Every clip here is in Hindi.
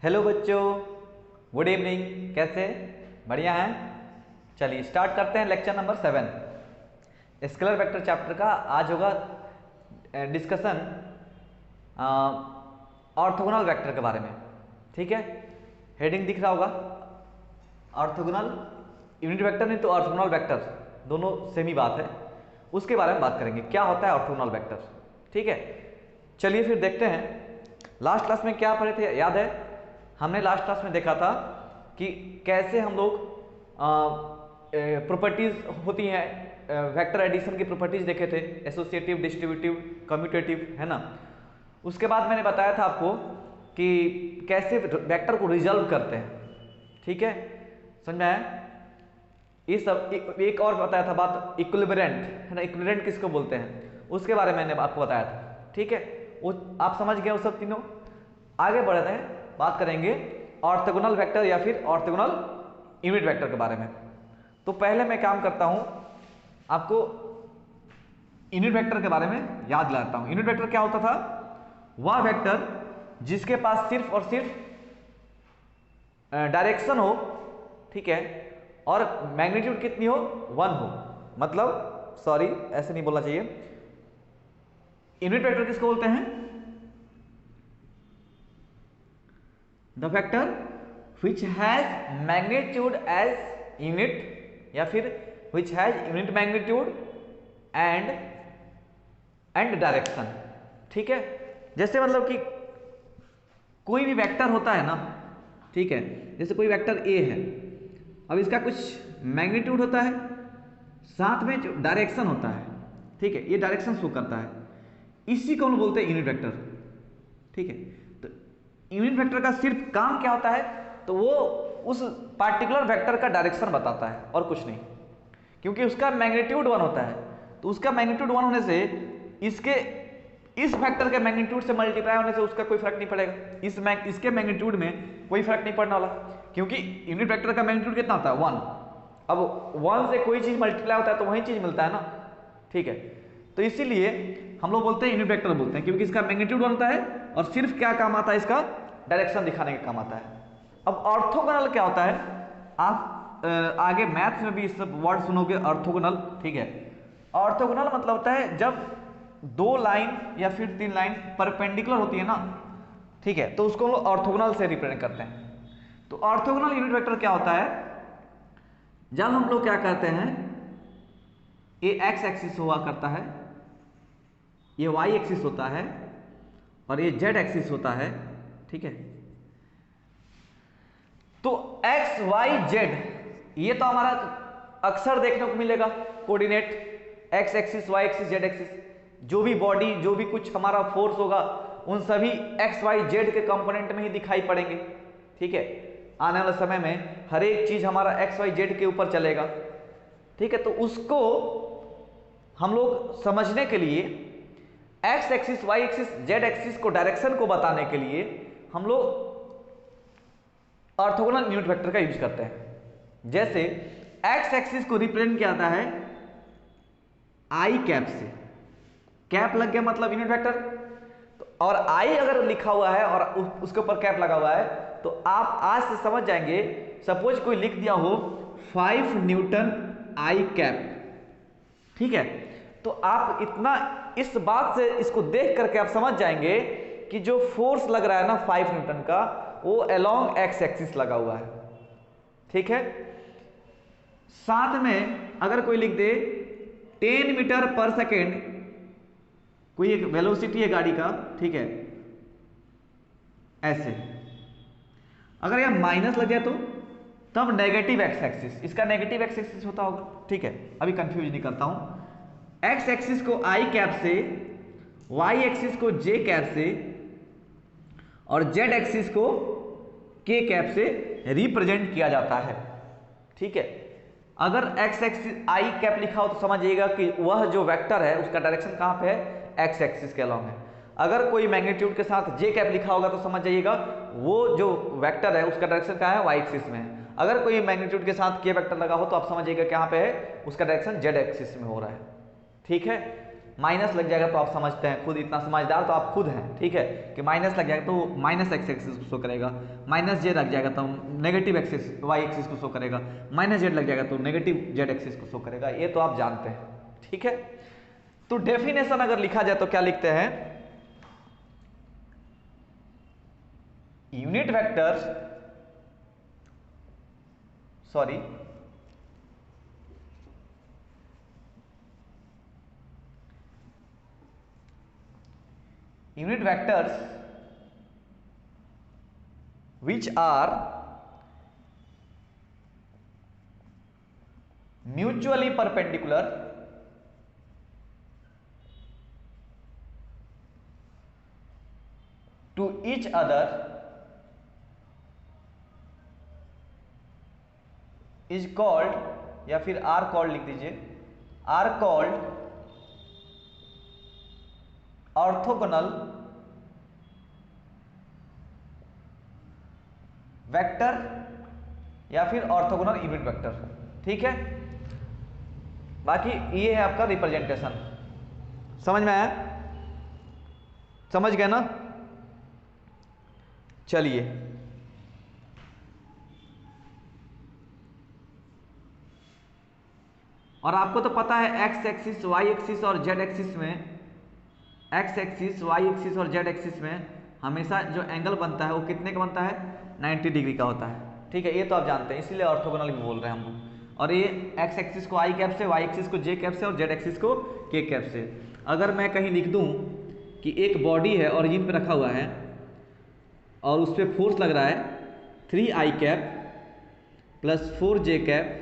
हेलो बच्चों, गुड इवनिंग। कैसे? बढ़िया हैं। चलिए स्टार्ट करते हैं lecture number 7 scalar vector chapter का। आज होगा डिस्कशन ऑर्थोगोनल वेक्टर के बारे में। ठीक है, हेडिंग दिख रहा होगा, ऑर्थोगोनल यूनिट वेक्टर नहीं तो ऑर्थोगोनल वेक्टर, दोनों सेम ही बात है। उसके बारे में बात करेंगे, क्या होता है ऑर्थोगोनल वेक्टर। ठीक है, चलिए फिर देखते हैं। लास्ट क्लास में क्या पढ़े थे, याद है? हमने लास्ट क्लास में देखा था कि कैसे हम लोग प्रॉपर्टीज होती हैं वेक्टर एडिशन की प्रॉपर्टीज देखे थे, एसोसिएटिव, डिस्ट्रीब्यूटिव, कम्यूटेटिव, है ना। उसके बाद मैंने बताया था आपको कि कैसे वेक्टर को रिजल्व करते हैं। ठीक है, समझ में आया? ये सब एक और बताया था बात, इक्विलिब्रेंट, है ना। इक्विलिब्रेंट किसको बोलते हैं उसके बारे में मैंने आपको बताया था। ठीक है, वो आप समझ गए वो सब तीनों। आगे बढ़ते हैं, बात करेंगे ऑर्थोगोनल वेक्टर या फिर ऑर्थोगोनल यूनिट वेक्टर के बारे में। तो पहले मैं काम करता हूं, आपको यूनिट वेक्टर के बारे में याद दिलाता हूं। यूनिट वेक्टर क्या होता था? वह वेक्टर जिसके पास सिर्फ और सिर्फ डायरेक्शन हो, ठीक है, और मैग्नीट्यूड कितनी हो, 1 हो। मतलब सॉरी, ऐसे नहीं बोलना चाहिए। यूनिट वेक्टर किसको बोलते हैं? The vector which has magnitude as unit या फिर which has unit magnitude and direction। ठीक है, जैसे मतलब कि कोई भी वेक्टर होता है ना, ठीक है, जैसे कोई वेक्टर ए है, अब इसका कुछ मैग्नीट्यूड होता है, साथ में जो डायरेक्शन होता है, ठीक है, ये डायरेक्शन शो करता है, इसी को हम बोलते हैं यूनिट वेक्टर। ठीक है, तो यूनिट वेक्टर का सिर्फ काम क्या होता है? तो वो उस पार्टिकुलर वेक्टर का डायरेक्शन बताता है और कुछ नहीं, क्योंकि उसका मैग्नीट्यूड 1 होता है। तो उसका मैग्नीट्यूड 1 होने से इस वेक्टर के मैग्नीट्यूड से मल्टीप्लाई होने से उसका कोई फर्क नहीं पड़ेगा। इसके मैग्नीट्यूड में कोई फर्क नहीं पड़ने वाला, क्योंकि यूनिट वेक्टर का मैग्नीट्यूड कितना होता है, 1। अब 1 से कोई चीज मल्टीप्लाई होता है तो वही चीज मिलता है ना। ठीक है, तो इसीलिए हम लोग बोलते हैं यूनिट वेक्टर बोलते हैं, क्योंकि इसका मैग्नीट्यूड 1 होता है और सिर्फ क्या काम आता है, इसका डायरेक्शन दिखाने का काम आता है। अब ऑर्थोगोनल क्या होता है? आप आगे मैथ्स में भी इस वर्ड सुनोगे, ऑर्थोगोनल। ठीक है, ऑर्थोगोनल मतलब होता है जब 2 लाइन या फिर 3 लाइन परपेंडिकुलर होती है ना, ठीक है, तो उसको हम लोग ऑर्थोगोनल से रिप्रेजेंट करते हैं। तो ऑर्थोगोनल यूनिट वेक्टर क्या होता है? जब हम लोग क्या करते हैं, ये एक्स एक्सिस हुआ करता है, ये वाई एक्सिस होता है और ये जेड एक्सिस होता है। ठीक है, तो एक्स वाई जेड ये तो हमारा अक्सर देखने को मिलेगा coordinate, X axis, Y axis, Z axis. जो भी बॉडी, जो भी कुछ हमारा फोर्स होगा, उन सभी एक्स वाई जेड के कंपोनेंट में ही दिखाई पड़ेंगे। ठीक है, आने वाले समय में हर एक चीज हमारा एक्स वाई जेड के ऊपर चलेगा। ठीक है, तो उसको हम लोग समझने के लिए X axis, Y axis, Z axis को डायरेक्शन को बताने के लिए हम लोग ऑर्थोगोनल यूनिट वेक्टर का यूज करते हैं। जैसे एक्स एक्सिस को रिप्रेजेंट किया जाता है आई कैप से, कैप लग गया मतलब यूनिट वेक्टर। तो और आई अगर लिखा हुआ है और उसके ऊपर कैप लगा हुआ है, तो आप आज से समझ जाएंगे। सपोज कोई लिख दिया हो 5 न्यूटन आई कैप, ठीक है, तो आप इतना इस बात से इसको देख करके आप समझ जाएंगे कि जो फोर्स लग रहा है ना 5 न्यूटन का, वो अलोंग एक्स एक्सिस लगा हुआ है। ठीक है, साथ में अगर कोई लिख दे 10 मीटर पर सेकेंड, कोई एक वेलोसिटी है गाड़ी का, ठीक है, ऐसे अगर यह माइनस लग जाए तो तब नेगेटिव एक्स एक्सिस, इसका नेगेटिव एक्स एक्सिस होता होगा। ठीक है, अभी कंफ्यूज नहीं करता हूं। एक्स एक्सिस को आई कैप से, वाई एक्सिस को जे कैप से और जेड एक्सिस को के कैप से रिप्रेजेंट किया जाता है। ठीक है, अगर एक्स एक्सिस आई कैप लिखा हो तो समझिएगा कि वह जो वेक्टर है उसका डायरेक्शन कहां पे है, एक्स एक्सिस के अलोंग है। अगर कोई मैग्नीट्यूड के साथ जे कैप लिखा होगा तो समझ जाइएगा वो जो वेक्टर है उसका डायरेक्शन कहां है, वाई एक्सिस में है। अगर कोई मैग्नीट्यूड के साथ के वेक्टर लगा हो तो आप समझिएगा कहां पे है, उसका डायरेक्शन जेड एक्सिस में हो रहा है। ठीक है, माइनस लग जाएगा तो आप समझते हैं खुद, इतना समझदार तो आप खुद हैं, ठीक है, कि माइनस लग जाएगा तो माइनस एक्स एक्सिस को शो करेगा, माइनस जेड लग जाएगा तो नेगेटिव एक्सिस वाई एक्सिस को शो करेगा, माइनस जेड लग जाएगा तो नेगेटिव जेड एक्सिस को शो करेगा, ये तो आप जानते हैं, ठीक है। तो डेफिनेशन अगर लिखा जाए तो क्या लिखते हैं, unit vector, sorry unit vectors which are mutually perpendicular to each other is called, या फिर are called लिख दीजिए, are called ऑर्थोगोनल वेक्टर या फिर ऑर्थोगोनल यूनिट वेक्टर, ठीक है। बाकी ये है आपका रिप्रेजेंटेशन, समझ में आया, समझ गए ना। चलिए और आपको तो पता है एक्स एक्सिस वाई एक्सिस और जेड एक्सिस में, एक्स एक्सिस वाई एक्सिस और जेड एक्सिस में हमेशा जो एंगल बनता है वो कितने का बनता है, 90 डिग्री का होता है, ठीक है, ये तो आप जानते हैं, इसीलिए ऑर्थोगोनल भी बोल रहे हैं हम लोग। और ये एक्स एक्सिस को आई कैप से, वाई एक्सिस को जे कैप से और जेड एक्सिस को के कैप से। अगर मैं कहीं लिख दूं कि एक बॉडी है ओरिजिन पे रखा हुआ है और उस पर फोर्स लग रहा है 3 आई कैप प्लस 4 जे कैप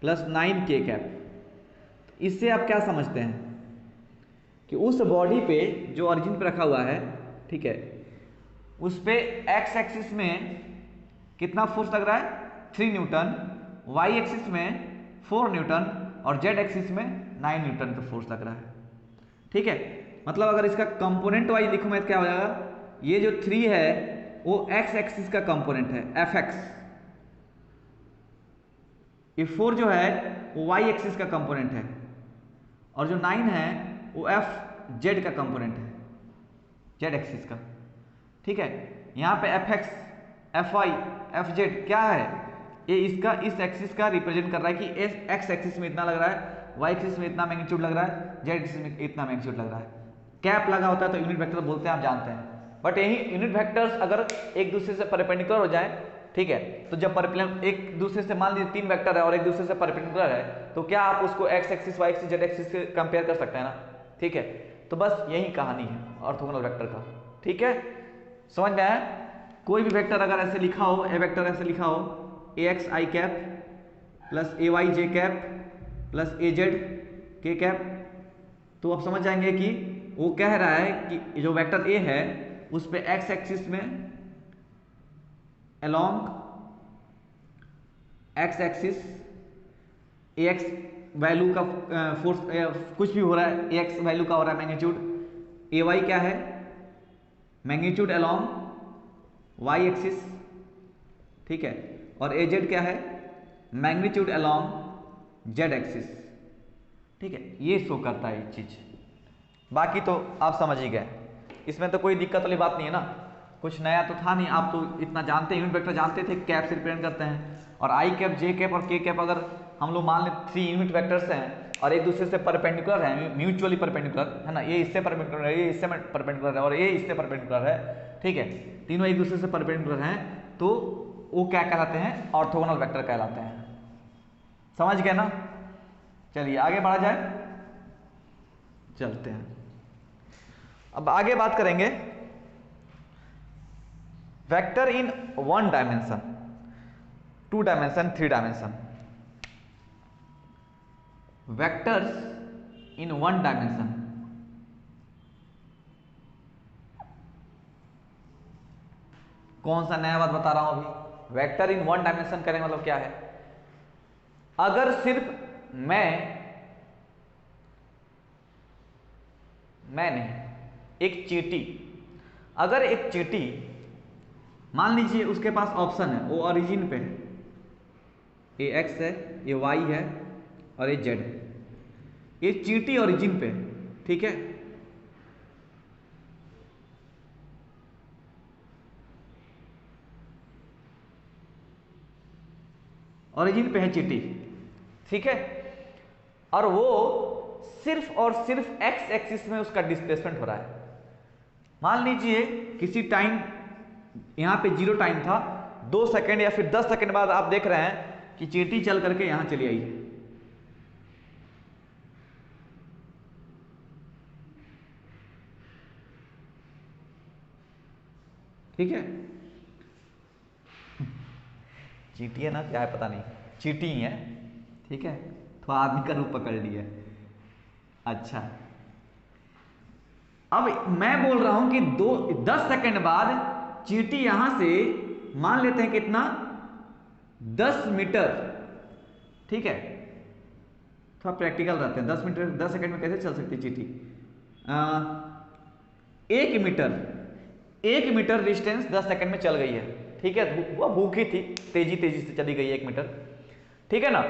प्लस 9 के कैप, इससे आप क्या समझते हैं कि उस बॉडी पे जो ओरिजिन पे रखा हुआ है, ठीक है, उस पे एक्स एक्सिस में कितना फोर्स लग रहा है, 3 न्यूटन, वाई एक्सिस में 4 न्यूटन और जेड एक्सिस में 9 न्यूटन का फोर्स लग रहा है, ठीक है। मतलब अगर इसका कंपोनेंट वाइज लिखूं मैं तो क्या हो जाएगा, ये जो 3 है वो एक्स एक्सिस का कंपोनेंट है एफ एक्स, ये 4 जो है वो वाई एक्सिस का कंपोनेंट है और जो 9 है वो एफ जेड का कंपोनेंट है, जेड एक्सिस का, ठीक है। यहाँ पे F X F Y F Z क्या है, ये इसका इस एक्सिस का रिप्रेजेंट कर रहा है कि एक्स एक्सिस में इतना लग रहा है, वाई एक्सिस में इतना मैग्नीट्यूड लग रहा है, जेड एक्सिस में इतना मैग्नीट्यूड लग रहा है। कैप लगा होता है तो यूनिट वेक्टर बोलते हैं, आप जानते हैं। बट यही यूनिट वेक्टर्स अगर एक दूसरे से परपेंडिकुलर हो जाए, ठीक है, तो जब एक दूसरे से मान लीजिए 3 वेक्टर है और एक दूसरे से परपेंडिकुलर है, तो क्या आप उसको X axis Y axis Z axis से कंपेयर कर सकते हैं ना, ठीक है। तो बस यही कहानी है ऑर्थोगोनल वेक्टर का, ठीक है, समझ में आया। कोई भी वेक्टर अगर ऐसे लिखा हो, ए वेक्टर ऐसे लिखा हो, ए x I cap plus A Y J cap plus A Z के कैप, तो आप समझ जाएंगे कि वो कह रहा है कि जो वेक्टर ए है उस पे एक्स एक्सिस में अलोंग एक्स एक्सिस ए एक्स वैल्यू का फोर्स कुछ भी हो रहा है, ए एक्स वैल्यू का हो रहा है मैग्नीट्यूड, ए वाई क्या है मैग्नीट्यूड अलोंग वाई एक्सिस, ठीक है, और ए जेड क्या है मैग्नीट्यूड अलोंग जेड एक्सिस, ठीक है, ये शो करता है ये चीज। बाकी तो आप समझ ही गए, इसमें तो कोई दिक्कत वाली बात नहीं है ना, कुछ नया तो था नहीं, आप तो इतना जानते हैं, यूनिट वेक्टर जानते थे कैप से रिप्रेजेंट करते हैं। और आई कैप जे कैप और के कैप अगर हम लोग मान लें 3 यूनिट वेक्टर्स हैं और एक दूसरे से परपेंडिकुलर है, म्यूचुअली परपेंडिकुलर है ना, ये इससे परपेंडिकुलर है, ये इससे परपेंडिकुलर है और ये इससे परपेंडिकुलर है, ठीक है, तीनों एक दूसरे से परपेंडिकुलर हैं, तो वो क्या कहलाते हैं, ऑर्थोगोनल वेक्टर कहलाते हैं। समझ गए ना। चलिए आगे बढ़ा जाए, चलते हैं। अब आगे बात करेंगे vector in 1 dimension, 2 dimension, 3 dimension. Vectors in 1 dimension, कौन सा नया बात बता रहा हूं अभी। वेक्टर इन 1 डायमेंशन करें मतलब क्या है, अगर सिर्फ मैं नहीं, एक चींटी, अगर एक चींटी मान लीजिए उसके पास ऑप्शन है, वो ओरिजिन पे है, ये एक्स है, ये वाई है और ये जेड है, ये चींटी ओरिजिन पे, ठीक है। ओरिजिन पे है चींटी, ठीक है, और वो सिर्फ और सिर्फ एक्स एक्सिस में उसका डिस्प्लेसमेंट हो रहा है। मान लीजिए किसी टाइम यहां पे 0 टाइम था, 2 सेकंड या फिर 10 सेकंड बाद आप देख रहे हैं कि चींटी चल करके यहां चली आई है, ठीक है। चींटी है ना, क्या है पता नहीं, चींटी ही है, ठीक है, तो आदमी का रूप पकड़ लिया। अच्छा, अब मैं बोल रहा हूं कि 10 सेकंड बाद चींटी यहां से मान लेते हैं कितना, 10 मीटर, ठीक है, थोड़ा प्रैक्टिकल रहते हैं। 10 मीटर 10 सेकंड में कैसे चल सकती चींटी? 1 मीटर डिस्टेंस 10 सेकंड में चल गई है, ठीक है। वो भूखी थी, तेजी से चली गई 1 मीटर, ठीक है ना।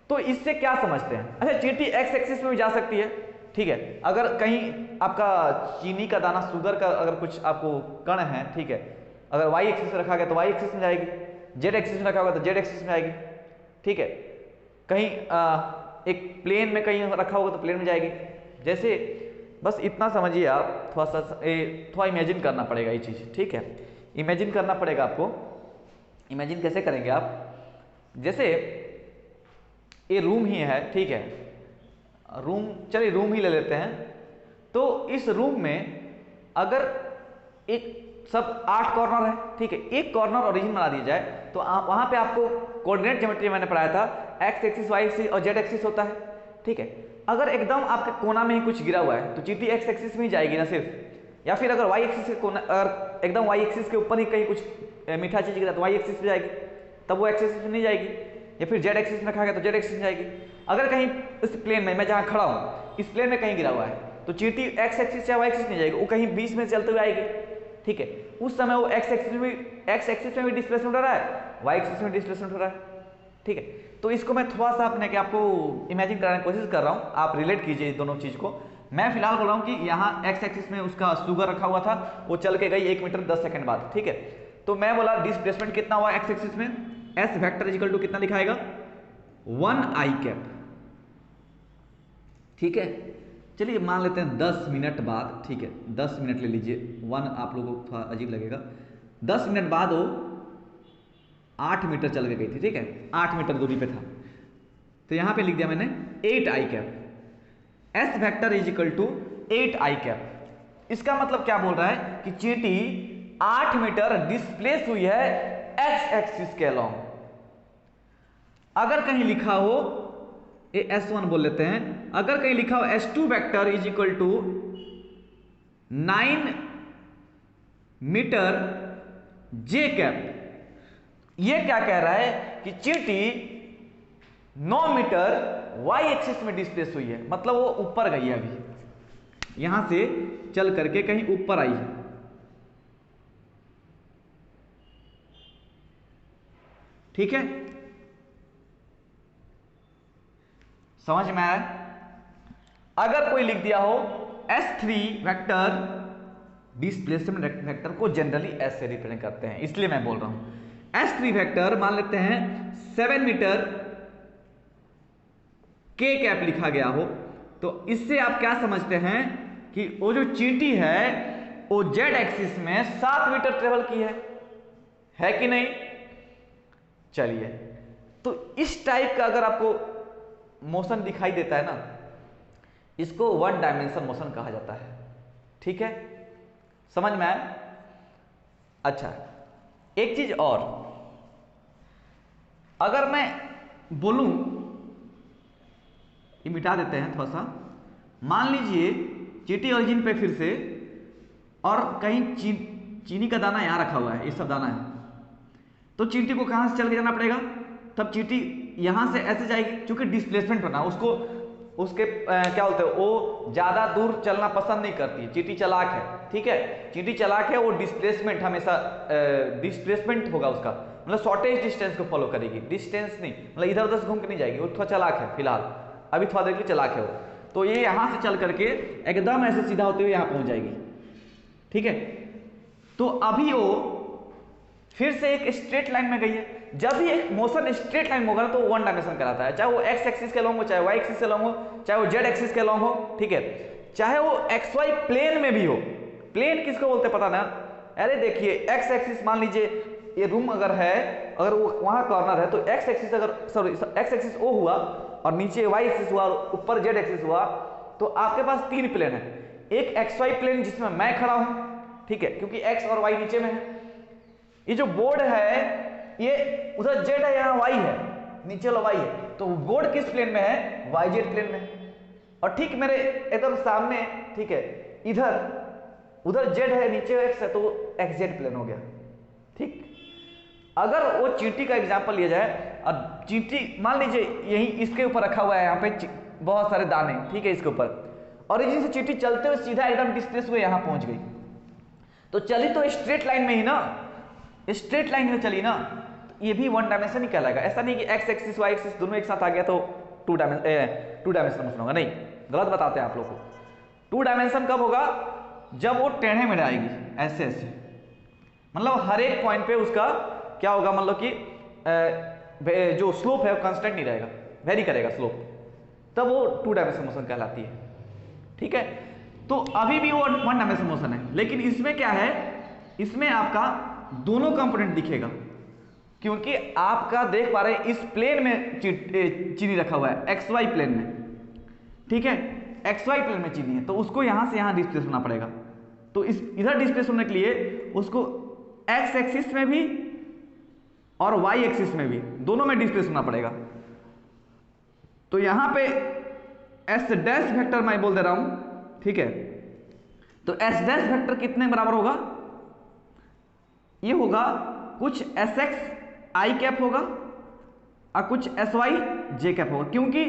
तो इससे क्या समझते हैं? अच्छा, चींटी एक्स एक्सिस में भी जा सकती है, ठीक है। अगर कहीं आपका चीनी का दाना, शुगर का अगर कुछ आपको कण है, ठीक है, अगर वाई एक्सिस में रखा गया तो वाई एक्सिस में जाएगी, जेड एक्सिस में रखा होगा तो जेड एक्सिस में आएगी, ठीक है। कहीं एक प्लेन में कहीं रखा होगा तो प्लेन में जाएगी। जैसे बस इतना समझिए आप, थोड़ा इमेजिन करना पड़ेगा ये चीज़, ठीक है। इमेजिन करना पड़ेगा आपको। इमेजिन कैसे करेंगे आप? जैसे ये रूम ही है, ठीक है, रूम, चलिए रूम ही ले लेते हैं। तो इस रूम में अगर एक सब 8 कॉर्नर है, ठीक है, एक कॉर्नर ओरिजिन बना दिया जाए तो वहां पे आपको कोऑर्डिनेट ज्योमेट्री मैंने पढ़ाया था, एक्स एक्सिस, वाई एक्सिस और जेड एक्सिस होता है, ठीक है। अगर एकदम आपके कोना में ही कुछ गिरा हुआ है तो चींटी एक्स एक्सिस में ही जाएगी ना सिर्फ, या फिर अगर वाई एक्सिस के कोना, अगर एकदम वाई एक्सिस के ऊपर ही कहीं कुछ मीठा चीज गिरा तो वाई एक्सिस पे जाएगी, तब वो एक्स एक्सिस में नहीं जाएगी। या फिर जेड एक्सिस में रखा गया तो जेड एक्सिस में जाएगी। अगर कहीं इस प्लेन में, मैं जहां खड़ा हूं इस प्लेन में कहीं गिरा हुआ है तो चींटी एक्स एक्सिस या वाई एक्सिस में जाएगी, वो कहीं बीच में चलते हुए आएगी, ठीक है। उस समय वो एक्स एक्सिस में भी डिस्प्लेसमेंट हो रहा है, वाई एक्सिस में डिस्प्लेसमेंट हो रहा है, ठीक है। तो इसको मैं थोड़ा सा अपने आपको इमेजिन कराने की कोशिश कर रहा हूं, आप रिलेट कीजिए दोनों चीज को। मैं फिलहाल बोल रहा हूं कि यहाँ एक्स एक्सिस में उसका शुगर रखा हुआ था, वो चल के गई 1 मीटर 10 सेकंड बाद, ठीक है। तो मैं बोला डिस्प्लेसमेंट कितना हुआ एक्स एक्सिस में, एस वेक्टर इक्वल टू कितना लिखाएगा, 1 आई कैप, ठीक है। चलिए मान लेते हैं 10 मिनट बाद, ठीक है, 10 मिनट ले लीजिए, 1 आप लोगों को थोड़ा अजीब लगेगा। 10 मिनट बाद वो 8 मीटर चल के गई थी, ठीक है, 8 मीटर दूरी पे था। तो यहां पे लिख दिया मैंने 8 I cap, S vector is equal to 8 I cap. इसका मतलब क्या बोल रहा है कि चींटी 8 मीटर डिस्प्लेस हुई है एक्स एक्सिस के अलॉन्ग। अगर कहीं लिखा हो, ये S1 बोल लेते हैं, अगर कहीं लिखा हो S2 vector is equal to 9 meter J cap, ये क्या कह रहा है कि चींटी 9 मीटर वाई एक्सिस में डिस्प्लेस हुई है, मतलब वो ऊपर गई है, अभी यहां से चल करके कहीं ऊपर आई है, ठीक है। समझ में आया? अगर कोई लिख दिया हो S3 वेक्टर, डिस्प्लेसमेंट वेक्टर को जनरली एस से रिप्रेजेंट करते हैं, इसलिए मैं बोल रहा हूं S3 वेक्टर मान लेते हैं 7 मीटर के कैप लिखा गया हो, तो इससे आप क्या समझते हैं कि वो जो चींटी है वो जेड एक्सिस में 7 मीटर ट्रेवल की है कि नहीं? चलिए, तो इस टाइप का अगर आपको मोशन दिखाई देता है ना, इसको 1 डायमेंशन मोशन कहा जाता है, ठीक है। समझ में आया? अच्छा, एक चीज और, अगर मैं बोलूं, ये मिटा देते हैं थोड़ा सा, मान लीजिए चींटी ओरिजिन पे फिर से, और कहीं चीनी का दाना यहां रखा हुआ है, ये सब दाना है, तो चींटी को कहां से चल के जाना पड़ेगा? तब चींटी यहां से ऐसे जाएगी, क्योंकि डिस्प्लेसमेंट होना उसको, उसके क्या बोलते हैं, वो ज्यादा दूर चलना पसंद नहीं करती, चींटी चालाक है, ठीक है। चींटी चालाक है, वो डिस्प्लेसमेंट हमेशा डिस्प्लेसमेंट होगा उसका, मतलब शॉर्टेज डिस्टेंस को फॉलो करेगी, डिस्टेंस नहीं, मतलब इधर उधर से घूम के नहीं जाएगी, वो थोड़ा चालाक है फिलहाल, अभी थोड़ा देर के लिए चालाक है वो। तो ये यहाँ से चल करके एकदम ऐसे सीधा होते हुए यहाँ पहुँच जाएगी। ठीक है, तो अभी वो फिर से एक स्ट्रेट लाइन में गई है। जब भी एक मोशन स्ट्रेट लाइन में होगा तो वन डायमेंशन कहलाता है, चाहे वो एक्स एक्सिस के लॉन्ग हो, चाहे वाई एक्सिस के लॉन्ग हो, चाहे वो जेड एक्सिस के लॉन्ग हो। ठीक है, चाहे वो एक्स वाई प्लेन में भी हो। प्लेन किसको बोलते पता ना? अरे देखिए एक्स एक्सिस, मान लीजिए ये रूम अगर है, अगर वो वहां कॉर्नर है तो एक्स एक्सिस, अगर सॉरी एक्स एक्सिस ओ हुआ और नीचे वाई एक्सिस हुआ और ऊपर जेड एक्सिस हुआ, तो आपके पास तीन प्लेन है। एक एक्स वाई प्लेन जिसमें मैं खड़ा हूं, ठीक है, क्योंकि एक्स और वाई नीचे में है। ये जो बोर्ड है ये उधर जेड है, यहाँ वाई है, नीचे वाला वाई है, तो बोर्ड किस प्लेन में है? वाई जेड प्लेन में। और ठीक मेरे एकदम सामने, ठीक है, इधर उधर जेड है, नीचे एक्स है, तो एक्स जेड प्लेन हो गया। ठीक, अगर वो चींटी का एग्जांपल लिया जाए और चींटी मान लीजिए यही इसके ऊपर रखा हुआ है, यहाँ पे बहुत सारे दाने, ठीक है, इसके ऊपर, और इसी से चींटी चलते हुए सीधा एकदम डिस्प्लेस हुए यहाँ पहुंच गई। तो चली तो स्ट्रेट लाइन में ही ना, स्ट्रेट लाइन में चली ना, तो ये भी वन डायमेंशन ही कहलाएगा। ऐसा नहीं कि एक्स एक्सिस वाई एक्सिस दोनों एक साथ आ गया तो टू डायमेंशन मोशन होगा, नहीं, गलत बताते हैं आप लोग को। टू डायमेंशन कब होगा? जब वो टेढ़े में आएगी, ऐसे ऐसे, मतलब हर एक पॉइंट पे उसका क्या होगा, मतलब कि जो स्लोप है वो कांस्टेंट नहीं रहेगा, वेरी करेगा स्लोप, तब वो टू डायमेंशन मोशन कहलाती है। ठीक है, तो अभी भी वो वन डायमेंशन मोशन है, लेकिन इसमें क्या है, इसमें आपका दोनों कंपोनेंट दिखेगा, क्योंकि आपका देख पा रहे हैं इस प्लेन में चीनी रखा हुआ है, एक्स वाई प्लेन में। ठीक है, एक्स वाई प्लेन में चीनी है, तो उसको यहां से यहां डिस्प्लेस होना पड़ेगा। तो इस इधर डिस्प्लेस होने के लिए उसको एक्स एक्सिस में भी और वाई एक्सिस में भी, दोनों में डिस्प्लेस होना पड़ेगा। तो यहां पे एस डैश वेक्टर मैं बोल दे रहा हूं, ठीक है, तो एस डैश वेक्टर कितने बराबर होगा? ये होगा कुछ एस एक्स आई कैप होगा और कुछ एस वाई जे कैप होगा, क्योंकि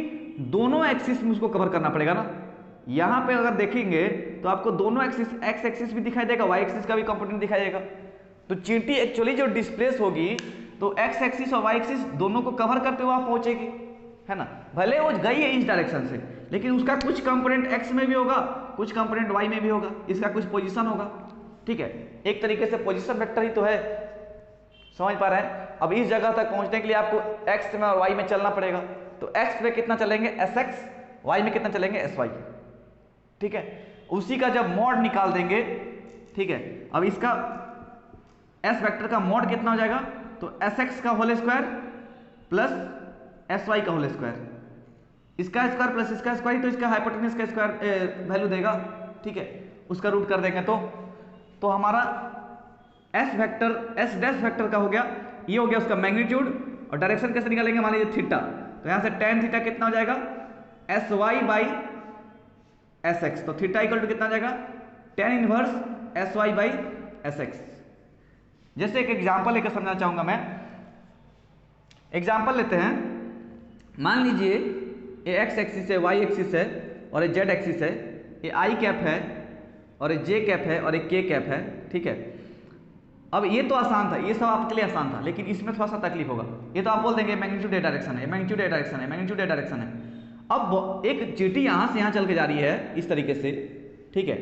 दोनों एक्सिस में उसको कवर करना पड़ेगा ना। यहां पे अगर देखेंगे तो आपको दोनों एक्सिस, एक्स एक्सिस भी दिखाई देगा, वाई एक्सिस का भी कंपोनेंट दिखाई देगा। तो चींटी एक्चुअली जो डिस्प्लेस होगी तो एक्स एक्सिस और वाई एक्सिस दोनों को कवर करते हुए पहुंचेगी, है ना। भले वो गई है इस डायरेक्शन से, लेकिन उसका कुछ कंपोनेंट एक्स में भी होगा, कुछ कंपोनेंट वाई में भी होगा, इसका कुछ पोजीशन होगा। ठीक है, एक तरीके से पोजीशन वेक्टर ही तो है, समझ पा रहे हैं। अब इस जगह तक पहुंचने के लिए आपको एक्स में और वाई में चलना पड़ेगा, तो एक्स में कितना चलेंगे? एस एक्स, वाई में कितना चलेंगे? S Y. ठीक है, उसी का जब मॉड निकाल देंगे, ठीक है, अब इसका एस वेक्टर का मॉड कितना हो जाएगा? तो एस एक्स का whole square plus S Y का होल स्क्वायर, इसका स्क्वायर प्लस इसका स्क्वायर, तो इसका हाइपोटेन्यूज का स्क्वायर वैल्यू देगा। ठीक है, उसका रूट कर देंगे तो हमारा S vector, S dash vector का हो गया, ये हो गया उसका मैग्नीट्यूड। और डायरेक्शन कैसे निकालेंगे? मान लीजिए थीटा, तो यहां से tan थीटा कितना हो जाएगा? S Y by S X, तो थीटा इक्वल टू कितना आ जाएगा? tan inverse S Y by S X. जैसे एक एग्जाम्पल लेकर समझना चाहूंगा मैं, एग्जाम्पल लेते हैं। मान लीजिए ये एक्स एक्सिस है, वाई एक्सिस है और ये जेड एक्सिस है, ये आई कैप है और ये जे कैप है और ये के कैप है। ठीक है, अब ये तो आसान था, ये सब आपके लिए आसान था, लेकिन इसमें थोड़ा सा तकलीफ होगा। ये तो आप बोल देंगे मैग्नीट्यूड डायरेक्शन है, मैग्नीट्यूड डायरेक्शन है, मैग्नीट्यूड डायरेक्शन है। अब एक चींटी यहां से यहां चल के जा रही है इस तरीके से, ठीक है,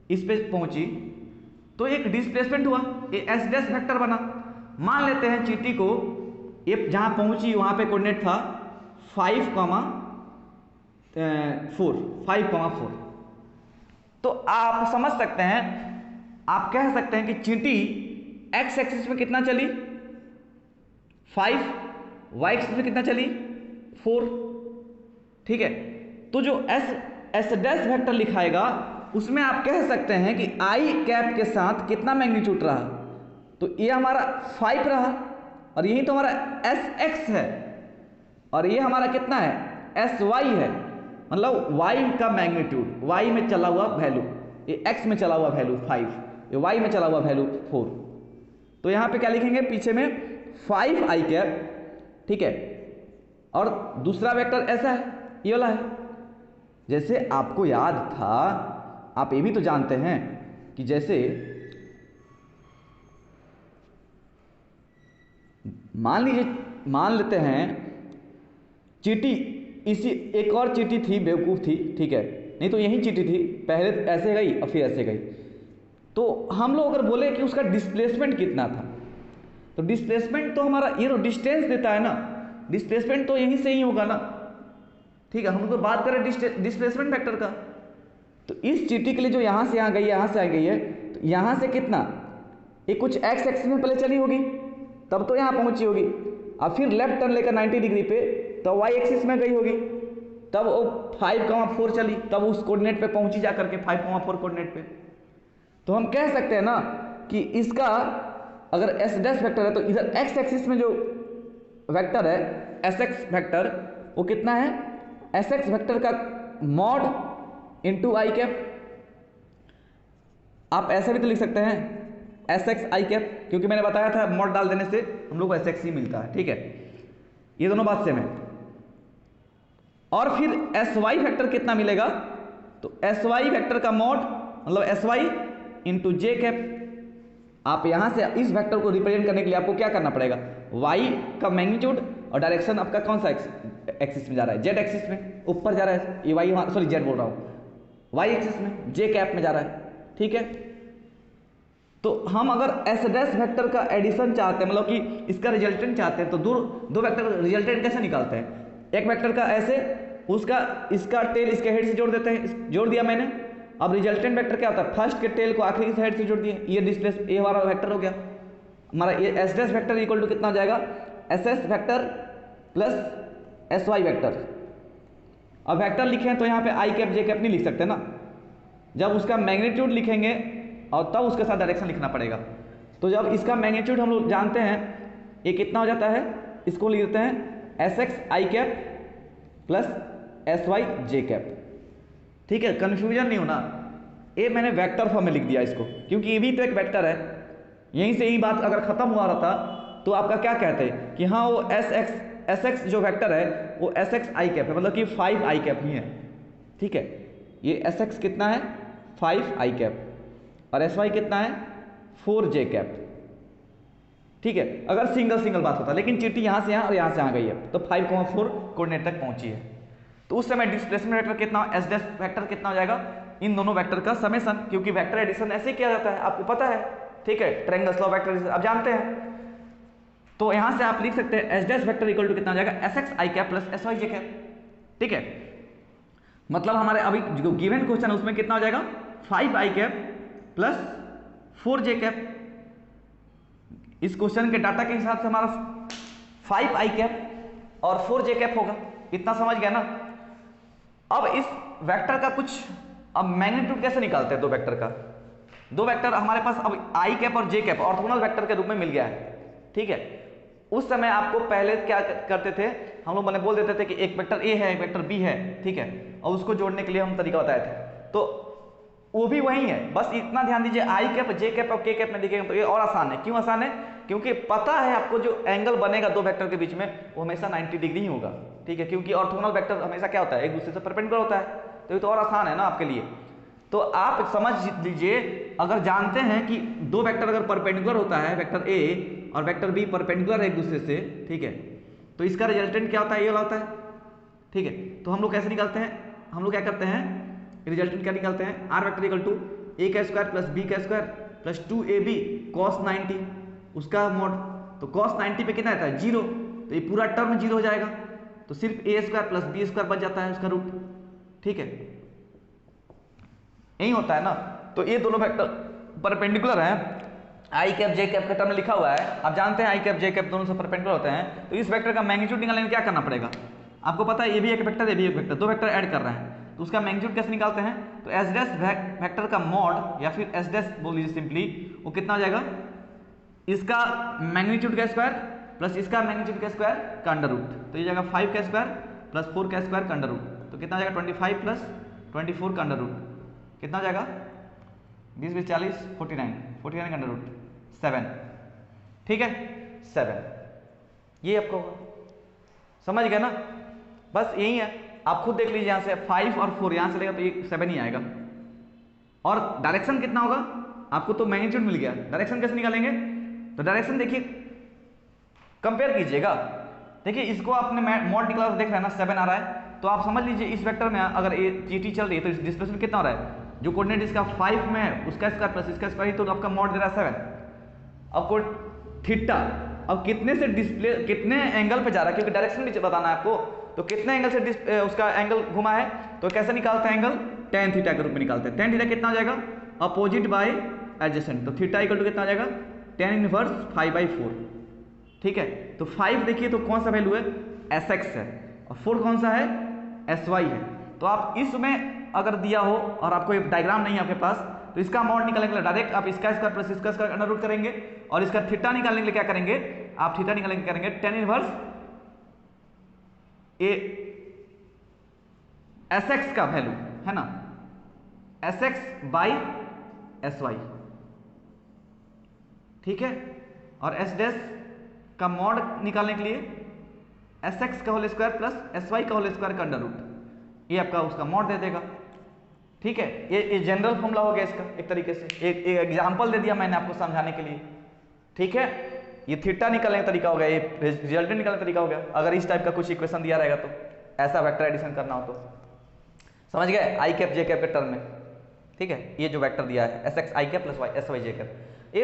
इस पे पहुंची तो एक डिस्प्लेसमेंट हुआ, ये एस डैश वेक्टर बना। मान लेते हैं चींटी को ये जहां पहुंची वहां पे कोऑर्डिनेट था 5,4, तो आप समझ सकते हैं, आप कह सकते हैं कि चींटी एक्स एक्सिस में कितना चली? 5, वाई एक्सिस में कितना चली? 4। ठीक है, तो जो एस डैश वेक्टर लिखाएगा उसमें आप कह सकते हैं कि आई कैप के साथ कितना मैग्नीट्यूड रहा? तो ये हमारा 5 रहा, और यही तो हमारा एस एक्स है, और ये हमारा कितना है? एस वाई है, मतलब वाई का मैग्नीट्यूड, वाई में चला हुआ वैल्यू, ये एक्स में चला हुआ वैल्यू 5, ये वाई में चला हुआ वैल्यू 4। तो यहां पे क्या लिखेंगे? पीछे में 5 आई कैप, ठीक है, और दूसरा वेक्टर ऐसा है, ये वाला है। जैसे आपको याद था, आप ये भी तो जानते हैं कि जैसे मान लेते हैं चींटी इसी एक और चीटी थी, बेवकूफ़ थी, ठीक है, नहीं तो यही चीटी थी, पहले ऐसे गई और फिर ऐसे गई। तो हम लोग अगर बोले कि उसका डिस्प्लेसमेंट कितना था, तो डिस्प्लेसमेंट तो हमारा ये डिस्टेंस देता है ना, डिस्प्लेसमेंट तो यहीं से ही होगा ना, ठीक है। हम तो बात करें डिस्प्लेसमेंट वेक्टर का, तो इस चीटी के लिए जो यहाँ से यहाँ गई, यहाँ से आ गई है, तो यहाँ से कितना, ये कुछ एक्स एक्सिस में पहले चली होगी, तब तो यहाँ पहुँची होगी, और फिर लेफ्ट टर्न लेकर 90 डिग्री पे तो वाई एक्सिस में गई होगी, तब वो 5,4 चली, तब उस कोऑर्डिनेट पे पहुंची जा करके 5,4 कोऑर्डिनेट पे। तो हम कह सकते हैं ना कि इसका अगर एस डैश वेक्टर है तो इधर एक्स एक्सिस में जो वेक्टर है एस एक्स वेक्टर, वो कितना है, एस एक्स वेक्टर का मॉड इंटू आई कैप। आप ऐसे भी तो लिख सकते हैं एस एक्स आई कैप, क्योंकि मैंने बताया था मॉड डाल देने से हम लोग को एस एक्स ही मिलता है, ठीक है। ये दोनों बात सेम है। और फिर एस वाई फैक्टर कितना मिलेगा, तो एस वाई फैक्टर का मॉड मतलब एस वाई इंटू जे कैप। आप यहां से इस वेक्टर को रिप्रेजेंट करने के लिए आपको क्या करना पड़ेगा, वाई का मैग्नीट्यूड और डायरेक्शन आपका कौन सा एक्सिस में जा रहा है, जेड एक्सिस में ऊपर जा रहा है, ये वाई सॉरी जेड बोल रहा हूं, वाई एक्सिस में जे कैप में जा रहा है, ठीक है। तो हम अगर एस डैश वेक्टर का एडिशन चाहते हैं, मतलब कि इसका रिजल्टेंट चाहते हैं, तो दो वेक्टर रिजल्टेंट कैसे निकालते हैं, एक वेक्टर का ऐसे, उसका इसका टेल इसके हेड से जोड़ देते हैं, जोड़ दिया मैंने। अब रिजल्टेंट वेक्टर क्या होता है, फर्स्ट के टेल को आखिरी के हेड से जोड़ दिए, ये डिस्प्लेस ये हमारा वेक्टर हो गया। हमारा ये S dash vector equal to कितना हो जाएगा, S S vector plus S Y vector. अब वेक्टर लिखे हैं तो यहाँ पे आई कैप जे कैप नहीं लिख सकते ना, जब उसका मैग्नीट्यूड लिखेंगे और तब उसके साथ डायरेक्शन लिखना पड़ेगा। तो जब इसका मैग्नीट्यूड हम लोग जानते हैं, ये कितना हो जाता है, इसको लिख देते हैं S X I cap plus S Y J cap, ठीक है। कंफ्यूजन नहीं होना, ये मैंने वेक्टर फॉर्म में लिख दिया इसको, क्योंकि ये भी तो एक वेक्टर है। यहीं से ही बात अगर खत्म हुआ रहता तो आपका क्या कहते हैं कि हाँ वो एस एक्स जो वेक्टर है वो एस एक्स आई कैप है, मतलब कि 5 आई कैप ही है, ठीक है। ये एस एक्स कितना है 5 आई कैप और एस वाई कितना है 4 जे कैप, ठीक है। अगर सिंगल सिंगल बात होता, लेकिन चीटी यहाँ से यहाँ और यहाँ से यहाँ गई है तो 5,4 कोऑर्डिनेट तक पहुंची है। तो उस समय डिस्प्लेसमेंट वेक्टर कितना, एस डैश वेक्टर कितना हो जाएगा, इन दोनों वेक्टर का समेशन, क्योंकि वेक्टर एडिशन ऐसे किया जाता है, आपको पता है, ठीक है। ट्रायंगल्स लॉ वेक्टर एडिशन आप जानते हैं। तो यहां से आप लिख सकते हैं S dash vector equal to कितना हो जाएगा, S X I cap plus S Y J cap, ठीक है। मतलब हमारे अभी जो गिवन क्वेश्चन है उसमें कितना हो जाएगा 5 आई कैप प्लस 4 जे कैप। इस क्वेश्चन के डाटा के हिसाब से हमारा 5 आई कैप और 4 जे कैप होगा, इतना समझ गया ना। अब इस वेक्टर का कुछ, अब मैग्नीट्यूड कैसे निकालते हैं दो वेक्टर का, दो वेक्टर हमारे पास अब आई कैप और जे कैप ऑर्थोगोनल वेक्टर के रूप में मिल गया है, ठीक है। उस समय आपको पहले क्या करते थे, हम लोग मैंने बोल देते थे कि एक वेक्टर ए है एक वेक्टर बी है, ठीक है, और उसको जोड़ने के लिए हम तरीका बताए थे। तो वो भी वही है, बस इतना ध्यान दीजिए, आई कैप जे कैप और के कैप में दिखेगा तो ये और आसान है। क्यों आसान है, क्योंकि पता है आपको जो एंगल बनेगा दो वेक्टर के बीच में वो हमेशा 90 डिग्री ही होगा, ठीक है। क्योंकि ऑर्थोगोनल वेक्टर हमेशा क्या होता है, एक दूसरे से परपेंडिकुलर होता है, तो ये तो और आसान है ना आपके लिए। तो आप समझ लीजिए, अगर जानते हैं कि दो वेक्टर अगर परपेंडिकुलर होता है, वेक्टर ए और वेक्टर बी परपेंडिकुलर है एक दूसरे से, ठीक है, तो इसका रिजल्टेंट क्या होता है, ये वाला होता है, ठीक है। तो हम लोग कैसे निकालते हैं, हम लोग क्या करते हैं, रिजल्टेंट क्या निकालते हैं, आर वेक्टर इक्वल टू ए का स्क्वायर प्लस बी का स्क्वायर प्लस 2ab cos 90 उसका मोड। तो cos 90 पे कितना आता है 0, तो ये पूरा टर्म 0 हो जाएगा, तो सिर्फ ए स्क्वायर प्लस बी स्क्वायर बच जाता है उसका रूट, ठीक है। यही होता है ना। तो ये दोनों वेक्टर परपेंडिकुलर हैं, आई कैप जे कैप का टर्म लिखा हुआ है, आप जानते हैं आई कैप जे कैप दोनों से परपेंडिकुलर होते हैं। तो इस वेक्टर का मैग्नीट्यूड निकालने में क्या करना पड़ेगा, आपको पता है ये भी एक वेक्टर ये भी एक वेक्टर, दो वेक्टर ऐड कर रहे हैं, तो उसका मैग्नीट्यूड कैसे निकालते हैं, तो एस डैश वेक्टर का मॉड या फिर एस डैश बोल लीजिए सिंपली, वो कितना हो जाएगा, इसका मैग्नीट्यूड का स्क्वायर प्लस इसका मैग्नीट्यूड का स्क्वायर का अंडर रूट। तो ये जाएगा 5 का स्क्वायर प्लस 4 का स्क्वायर का अंडर रूट, तो कितना हो जाएगा 25 प्लस 24 का अंडर रूट, कितना हो जाएगा 20 20 40 49 का अंडर रूट 7, ठीक है 7। ये आपको समझ गया ना, बस यही है। आप खुद देख लीजिए, यहाँ से 5 और 4 यहाँ से लेगा तो ये 7 ही आएगा। और डायरेक्शन कितना होगा, आपको तो मैग्नीट्यूड मिल गया, डायरेक्शन कैसे निकालेंगे, तो डायरेक्शन देखिए कंपेयर कीजिएगा, देखिए इसको आपने मॉड निकाला तो देख रहे हैं ना 7 आ रहा है, तो आप समझ लीजिए इस वेक्टर में अगर ये जीटी चल रही है तो डिस्प्लेसमेंट कितना हो रहा है, जो कोऑर्डिनेट इसका 5 में है उसका स्क्वायर प्लस इसका स्क्वायर ही तो आपका मॉड दे रहा है 7। अब को थीटा अब कितने से डिस्प्ले कितने एंगल पे जा रहा है, क्योंकि डायरेक्शन भी बताना है आपको, तो कितने एंगल से उसका एंगल घुमा है, तो कैसे निकालते हैं एंगल, tan थीटा के रूप में निकालते हैं। tan थीटा कितना हो जाएगा, अपोजिट बाय एडजेसेंट, तो थीटा इक्वल टू कितना आ जाएगा, tan इनवर्स 5/4। ठीक है, तो 5 देखिए तो कौन सा वैल्यू है, Sx है, और 4 कौन सा है, Sy है। तो आप इसमें अगर दिया हो और आपको एक डायग्राम नहीं है आपके पास, तो इसका मॉड निकालने के लिए डायरेक्ट आप इसका स्क्वायर प्लस इसका स्क्वायर अंडर रूट करेंगे, और इसका थीटा निकालने के लिए क्या करेंगे, आप थीटा निकालने के लिए करेंगे tan इनवर्स Sx का वैल्यू है ना, Sx बाई Sy। ठीक है, और S डैश का मॉड निकालने के लिए Sx का होल स्क्वायर प्लस Sy का होल स्क्वायर का अंडर रूट, ये आपका उसका मॉड दे देगा। ठीक है, ये जनरल फॉर्मूला हो गया इसका, एक तरीके से एक एग्जांपल दे दिया मैंने आपको समझाने के लिए। ठीक है, ये थीटा निकालने का तरीका हो गया, ये रिजल्टेंट निकालने का तरीका हो गया। अगर इस टाइप का कुछ इक्वेशन दिया रहेगा तो ऐसा वेक्टर एडिशन करना हो तो समझ गए, आई कैप जे कैप के टर्म में। ठीक है, ये जो वेक्टर दिया है Sx I cap plus Sy J cap, ये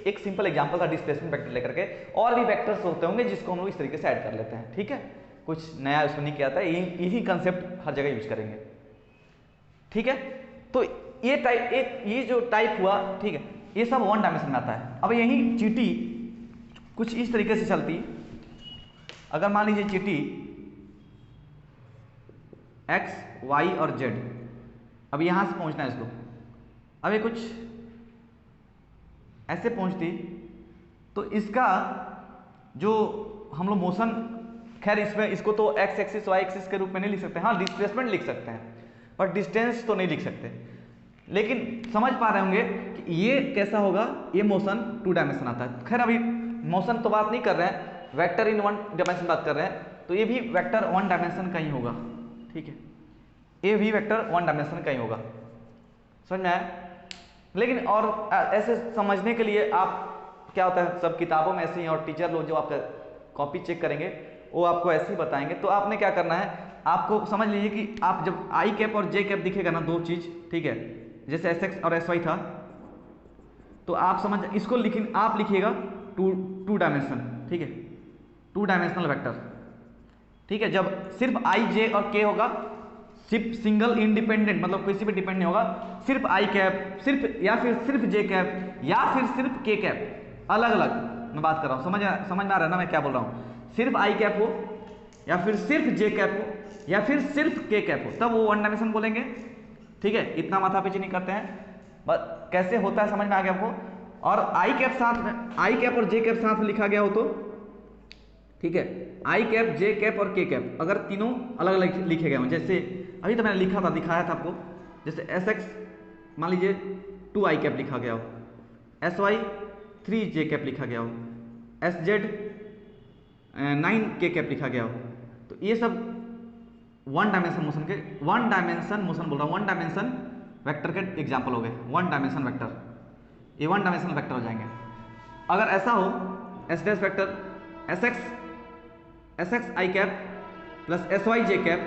एक सिंपल एग्जांपल था डिस्प्लेसमेंट वेक्टर लेकर के। और भी वेक्टर्स होते होंगे जिसको हम लोग इस तरीके से ऐड कर लेते हैं। ठीक है, कुछ नया उसमें नहीं किया था, यही कंसेप्ट हर जगह यूज करेंगे। ठीक है, तो ये टाइप ये जो टाइप हुआ, ठीक है, ये सब 1 डायमेंशन में आता है। अब यही चीटी कुछ इस तरीके से चलती, अगर मान लीजिए चीटी x, y और z, अब यहां से पहुंचना है इसको, अब ये कुछ ऐसे पहुंचती, तो इसका जो हम लोग मोशन, खैर इसमें इसको तो x एक्सिस y एक्सिस के रूप में नहीं लिख सकते, हाँ डिस्प्लेसमेंट लिख सकते हैं, पर डिस्टेंस तो नहीं लिख सकते। लेकिन समझ पा रहे होंगे कि ये कैसा होगा, ये मोशन 2 डायमेंशन आता है। खैर अभी मोशन तो बात नहीं कर रहे हैं, वेक्टर इन 1 डायमेंशन बात कर रहे हैं, तो ये भी वेक्टर 1 डायमेंशन का ही होगा। ठीक है, ये भी वेक्टर 1 डायमेंशन का ही होगा, समझ में आया। लेकिन और ऐसे समझने के लिए आप क्या होता है, सब किताबों में ऐसे ही, और टीचर लोग जो आपका कॉपी चेक करेंगे वो आपको ऐसे ही बताएंगे। तो आपने क्या करना है, आपको समझ लीजिए कि आप जब आई कैप और जे कैप दिखेगा ना, दो चीज, ठीक है, जैसे Sx और Sy था, तो आप समझ इसको आप लिखिएगा 2 डायमेंशन। ठीक है, 2 डायमेंशनल वेक्टर। ठीक है, जब सिर्फ आई जे और के होगा, सिर्फ सिंगल इंडिपेंडेंट, मतलब किसी पे डिपेंड नहीं होगा, सिर्फ आई कैप, सिर्फ या फिर सिर्फ जे कैप, या फिर सिर्फ के कैप, अलग अलग मैं बात कर रहा हूँ, समझ में आ रहा है ना मैं क्या बोल रहा हूँ। सिर्फ आई कैप हो, या फिर सिर्फ जे कैप हो, या फिर सिर्फ के कैप हो, तब वो 1 डायमेंशन बोलेंगे। ठीक है, इतना माथापीची नहीं करते हैं, बस कैसे होता है समझ में आ गया आपको। और आई कैप साथ में, आई कैप और जे कैप साथ में लिखा गया हो तो, ठीक है, आई कैप, जे कैप और के कैप अगर तीनों अलग अलग लिखे गए हों, जैसे अभी तो मैंने लिखा था, दिखाया था आपको, जैसे Sx मान लीजिए 2 आई कैप लिखा गया हो, Sy 3 जे कैप लिखा गया हो, Sz 9 के कैप लिखा गया हो, तो ये सब 1 डायमेंशन मोशन के, 1 डायमेंशन मोशन बोल रहा हूँ, 1 डायमेंशन वेक्टर के एग्जाम्पल हो गए, 1 डायमेंशन वेक्टर, ये 1 डायमेंशन वेक्टर हो जाएंगे। अगर ऐसा हो S dash vector Sx I cap plus Sy J cap,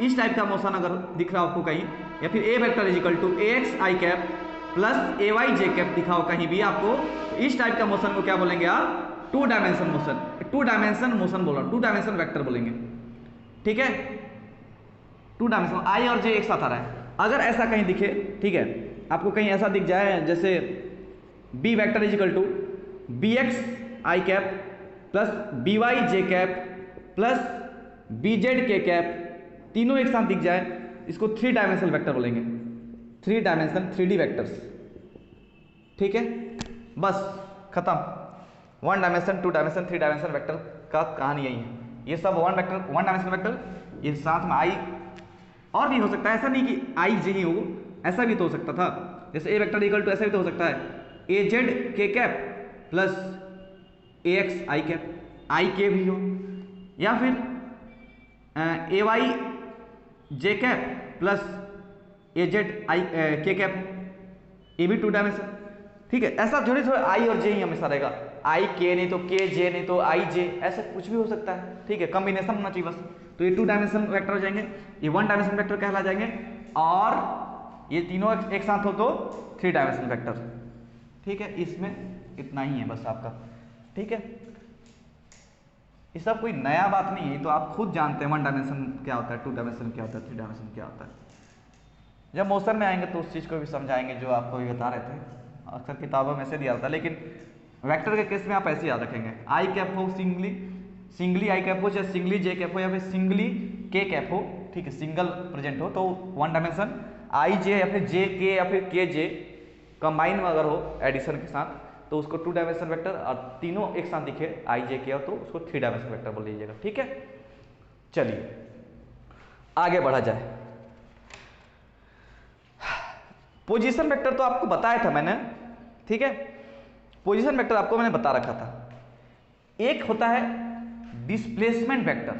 इस टाइप का मोशन अगर दिख रहा हो आपको कहीं, या फिर A vector is equal to Ax I cap plus Ay J cap दिखा हो कहीं भी आपको, इस टाइप का मोशन को क्या बोलेंगे आप, 2 डायमेंशन मोशन, 2 डायमेंशन मोशन बोल रहा हूँ, 2 डायमेंशन वेक्टर बोलेंगे। ठीक है, 2 डायमेंशन आई और जे एक साथ आ रहा है। अगर ऐसा कहीं दिखे, ठीक है, आपको कहीं ऐसा दिख जाए जैसे B vector is equal to Bx I cap plus By J cap plus Bz K cap, तीनों एक साथ दिख जाए, इसको 3 डायमेंशनल वेक्टर बोलेंगे, 3 डायमेंशनल 3D वेक्टर्स। ठीक है, बस खत्म, 1 डायमेंशन, 2 डायमेंशन, 3 डायमेंशन वेक्टर का कहानी यही है। ये सब 1 वेक्टर, 1 डायमेंशनल वेक्टर, ये साथ में आई और भी हो सकता है, ऐसा नहीं कि आई जे ही हो, ऐसा भी तो हो सकता था, जैसे A वेक्टर इक्वल टू ऐसा भी तो हो सकता है Az के cap plus Ax I cap, आई के भी हो, या फिर Ay J cap plus Az आई के कैप, ये भी 2 डायमेंशन। ठीक है, ऐसा थोड़े थोड़े आई और जे ही हमेशा रहेगा, आई के नहीं तो के जे नहीं तो आई जे, ऐसा कुछ भी हो सकता है। ठीक है, कॉम्बिनेशन होना चाहिए बस, तो ये 2 डायमेंशनल वेक्टर हो जाएंगे, ये 1 डायमेंशनल वेक्टर कहला जाएंगे, और ये तीनों एक साथ हो तो 3 डायमेंशनल वेक्टर। ठीक है, इसमें इतना ही है बस आपका। ठीक है, ये सब कोई नया बात नहीं है, तो आप खुद जानते हैं 1 डायमेंशन क्या होता है, 2 डायमेंशन क्या होता है, 3 डायमेंशन क्या होता है। जब मोशन में आएंगे तो उस चीज़ को भी समझाएंगे जो आपको भी बता रहे थे, अक्सर किताबों में से दिया था, लेकिन वेक्टर के केस में आप ऐसे याद रखेंगे, आई कैप हो सिंगली आई कैप हो, चाहे सिंगली जे कैप हो, या फिर सिंगली के कैप हो। ठीक है, सिंगल प्रेजेंट हो तो 1 डायमेंशन, आई जे या फिर जे के या फिर के जे कंबाइन में अगर हो एडिशन के साथ तो उसको 2 डायमेंशन वेक्टर, और तीनों एक साथ दिखे आई जे के हो तो उसको 3 डायमेंशन वेक्टर बोल लीजिएगा। ठीक है, चलिए आगे बढ़ा जाए। पोजीशन वेक्टर तो आपको बताया था मैंने, ठीक है, पोजीशन वेक्टर आपको मैंने बता रखा था। एक होता है डिस्प्लेसमेंट वेक्टर,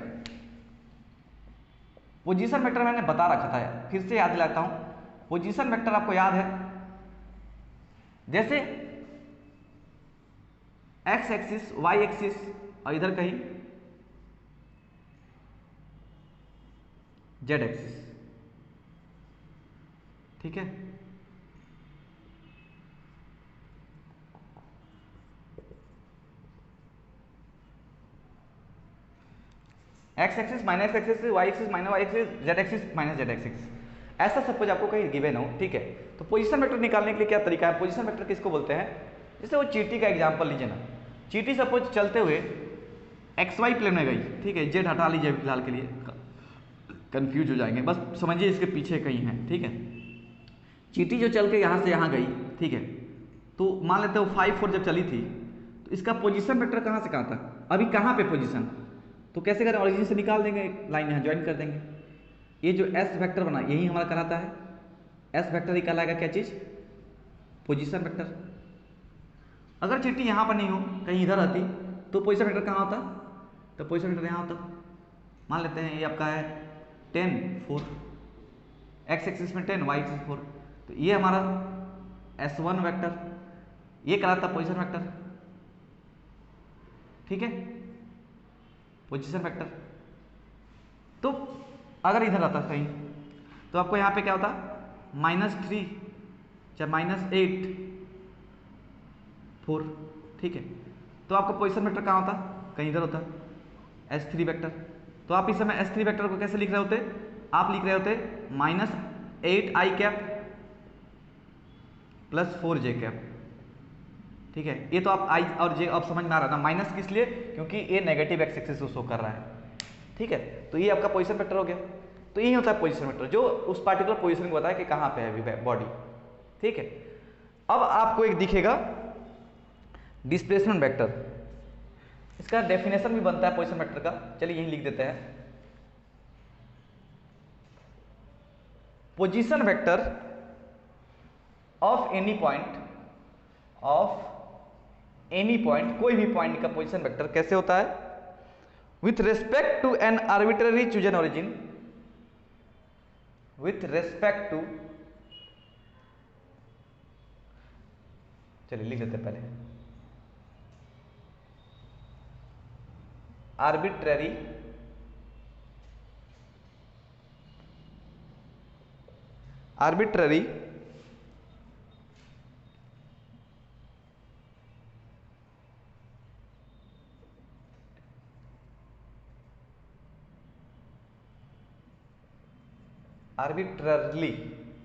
पोजीशन वेक्टर मैंने बता रखा था, फिर से याद दिलाता हूं। पोजीशन वेक्टर आपको याद है, जैसे एक्स एक्सिस, वाई एक्सिस, और इधर कहीं जेड एक्सिस। ठीक है, X axis minus X axis, Y axis minus Y axis, Z axis minus Z axis, ऐसा सपोज आपको कहीं गिवन हो। ठीक है, तो पोजीशन वेक्टर निकालने के लिए क्या तरीका है, पोजीशन वेक्टर किसको बोलते हैं, जैसे वो चींटी का एग्जांपल लीजिए ना, चींटी सपोज चलते हुए एक्स वाई प्लेन में गई। ठीक है, जेड हटा लीजिए फिलहाल के लिए, कंफ्यूज हो जाएंगे, बस समझिए इसके पीछे कहीं है। ठीक है, चींटी जो चल के यहाँ से यहाँ गई, ठीक है, तो मान लेते हो 5 4 जब चली थी तो इसका पोजीशन वेक्टर कहाँ से कहाँ था, अभी कहाँ पे पोजीशन, तो कैसे करें, ऑरिजिन से निकाल देंगे, एक लाइन यहाँ ज्वाइन कर देंगे। ये जो एस वेक्टर बना यही हमारा कहलाता है, एस वेक्टर ही कहलाएगा क्या चीज़, पोजीशन वेक्टर। अगर चींटी यहाँ पर नहीं हो, कहीं इधर आती तो पोजीशन वेक्टर कहाँ होता, तो पोजीशन वेक्टर यहाँ होता। मान लेते हैं ये आपका है 10 4, एक्स एक्सिस में 10, वाई एक्सिस 4, तो ये हमारा S1 वेक्टर, ये कहलाता पोजीशन वेक्टर। ठीक है, पोजीशन वेक्टर। तो अगर इधर आता कहीं तो आपको यहाँ पे क्या होता, -3 चाहे -8 4। ठीक है, तो आपका पोजीशन वेक्टर कहाँ होता, कहीं इधर होता, S3 वेक्टर। तो आप इस समय S3 वेक्टर को कैसे लिख रहे होते, आप लिख रहे होते -8i कैप +4 जे कैप। ठीक है, ये तो आप आई और जे अब समझ में आ रहा है ना, माइनस किस लिए, क्योंकि ये नेगेटिव एक्स एक्सिस को शो कर रहा है। ठीक है, तो ये आपका पोजीशन वेक्टर हो गया। तो यही होता है पोजीशन वेक्टर, जो उस पार्टिकुलर पोजीशन को बताया कि कहाँ पे है अभी बॉडी। ठीक है, अब आपको एक दिखेगा डिस्प्लेसमेंट वेक्टर, इसका डेफिनेशन भी बनता है पोजीशन वेक्टर का, चलिए यही लिख देते हैं। Position vector of any point, कोई भी पॉइंट का पोजीशन वेक्टर कैसे होता है, with respect to an arbitrary chosen origin, with respect to, चलिए लिख देते पहले, arbitrary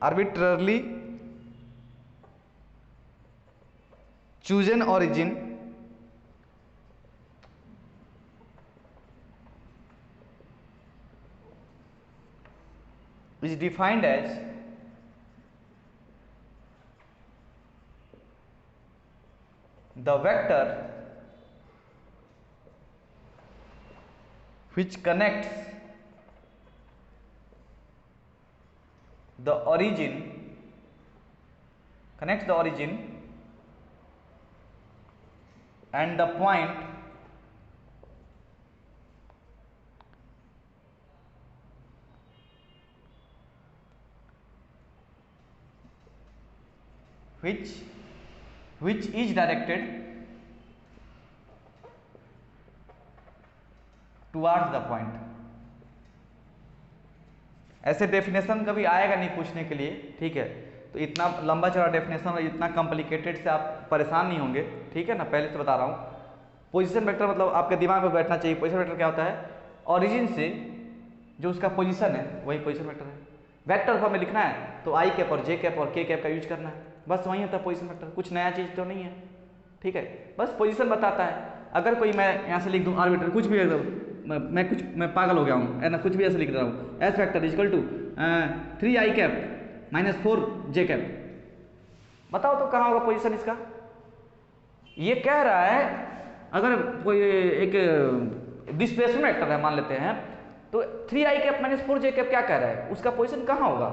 arbitrarily chosen origin is defined as the vector which connects the origin and the point which is directed towards the point। ऐसे डेफिनेशन कभी आएगा नहीं पूछने के लिए, ठीक है। तो इतना लंबा चौड़ा डेफिनेशन और इतना कॉम्प्लिकेटेड से आप परेशान नहीं होंगे, ठीक है ना, पहले से बता रहा हूँ। पोजीशन वेक्टर मतलब आपके दिमाग में बैठना चाहिए। पोजीशन वेक्टर क्या होता है, ओरिजिन से जो उसका पोजीशन है वही पोजीशन वेक्टर है। वेक्टर फॉर्म में लिखना है तो आई कैप और जे कैप और के कैप का यूज करना है, बस वही होता है पोजीशन वेक्टर, कुछ नया चीज़ तो नहीं है, ठीक है। बस पोजीशन बताता है। अगर कोई मैं यहाँ से लिख दूँ आर्बिटर, कुछ भी मैं पागल हो गया हूँ, है ना, कुछ भी ऐसे लिख रहा हूँ, S vector equal to 3i cap minus 4j cap, बताओ तो कहाँ होगा पोजीशन इसका। ये कह रहा है अगर कोई एक डिस्प्लेसमेंट वेक्टर है मान लेते हैं, तो 3i cap minus 4j cap क्या कह रहा है, उसका पोजीशन कहाँ होगा।